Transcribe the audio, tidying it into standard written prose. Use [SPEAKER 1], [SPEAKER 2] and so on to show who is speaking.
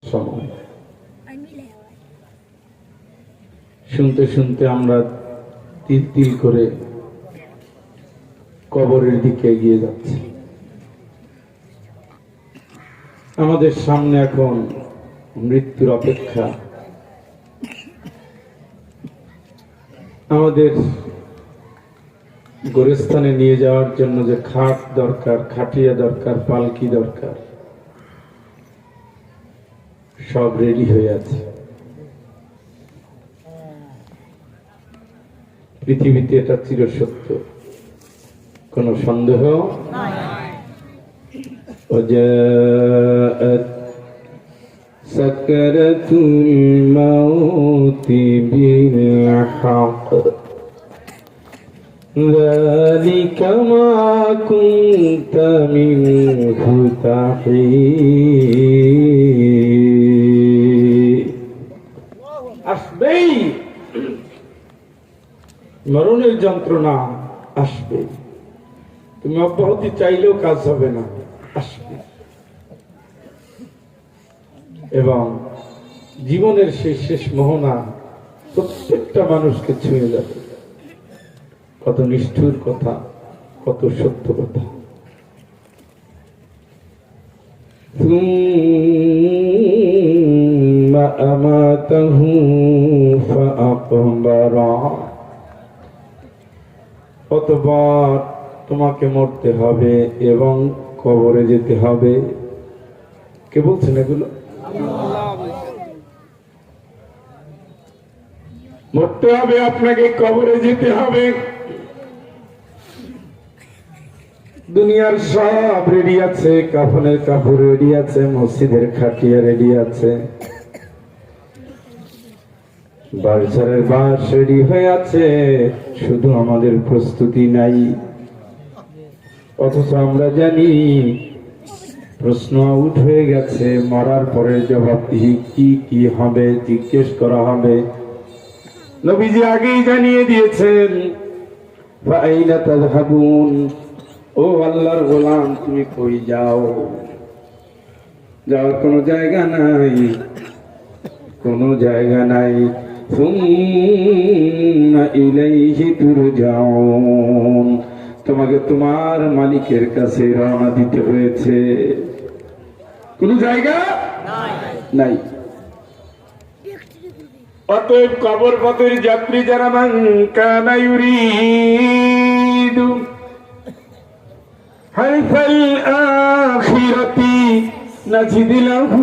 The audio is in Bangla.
[SPEAKER 1] সময় শুনতে শুনতে আমরা তিল তিল করে কবরের দিকে এগিয়ে যাচ্ছি। আমাদের সামনে এখন মৃত্যুর অপেক্ষা। আমাদের গোরস্থানে নিয়ে যাওয়ার জন্য যে খাট দরকার, খাটিয়া দরকার, পালকি দরকার, সব রেডি হয়ে আছে। পৃথিবীতে এটা চিরসত্য, কোন সন্দেহ নাই। وجاءت سكرة الموت بالحق ذلك ما كنت منه تحيد। আসবেই, মরণের যন্ত্রণা আসবে, তুমি অব্যাহতি চাইলেও কাজ হবে না, আসবে। এবং জীবনের সেই শেষ মোহনা প্রত্যেকটা মানুষকে ছুঁয়ে যাবে। কত নিষ্ঠুর কথা, কত সত্য কথা। থুম্মা আমাতাহু ফাআকবারা, অতঃপর তোমাকে মরতে হবে এবং কবরে যেতে হবে। কে বলছেন এগুলো? মরতে হবে, আপনাকে কবরে যেতে হবে। দুনিয়ার সব রেডি আছে, কাফনের কাপড় রেডি আছে, মসজিদের খাটিয়া রেডি আছে, বাড়ির বাস রেডি হয়ে আছে, শুধু আমাদের প্রস্তুতি নাই। অথচ আমরা জানি প্রশ্ন আউট হয়ে গেছে, মরার পরে জবাবদিহি কি কি হবে, জিজ্ঞেস করা হবে। নবীজি আগেই জানিয়ে দিয়েছেন, ফাআইনা তাযহাবুন, ও আল্লাহর গোলাম তুমি কই যাও? যাওয়ার কোনো জায়গা নাই, কোনো জায়গা নাই। সুম্মা ইলাইহি তুরজাউন, তোমাকে তোমার মালিকের কাছে রওনা দিতে হয়েছে, কোনো জায়গা নাই। অতএব কবর পথের যাত্রী যারা, মান কানা ইউরিদু হারফাল আখিরাতি নাজিদ লাহু